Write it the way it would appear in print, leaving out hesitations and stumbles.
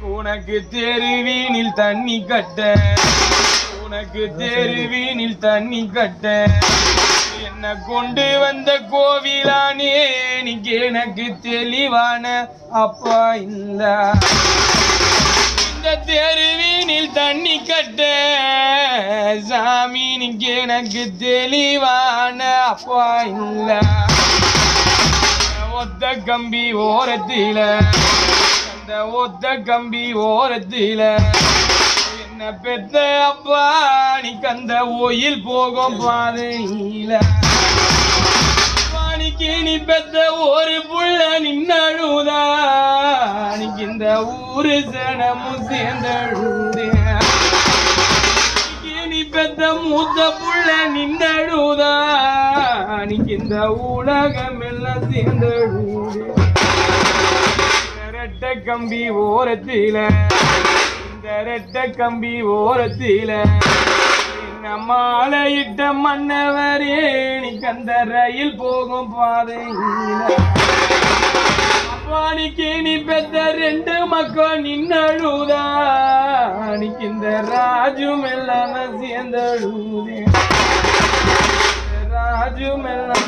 உனக்கு தெருவீனில் தண்ணி கட்ட, உனக்கு தெருவீனில் தண்ணி கட்ட, என்ன கொண்டு வந்த கோவிலானே நீங்க எனக்கு தெளிவான அப்பா இல்ல. இந்த தெருவீனில் தண்ணி கட்ட சாமி நீங்க எனக்கு தெளிவான அப்பா இல்ல. ஒத்த கம்பி ஓரத்தில, அந்த ஒத்த கம்பி ஓரத்தில என்ன பெத்த அப்பா நீ கந்த ஓயில் போகும் பாதையில. பாணிக்கு நீ பெத்த ஒரு புள்ள நின்னழுதா, நீக்கு இந்த ஊரு சனமும் சேர்ந்தழுதே. நீ பெத்த மூத்த புள்ள நின்னழுதா, நீக்கு இந்த உலகம் எல்லாம் சேர்ந்தழுதே. ரெட்ட கம்பி ஓரத்தில, இந்த ரெட்ட கம்பி ஓரத்தில என்ன மாலையிட்ட மன்னவரே நீ கந்த ரயில் போகும் பாதையில. அப்பானிக்கு நீ பெத்த ரெண்டு மக்கள் நின்னழுதா, நீக்கு இந்த ராஜு மெல்லாம் சேர்ந்தழுதே. ராஜு மெல்லாம்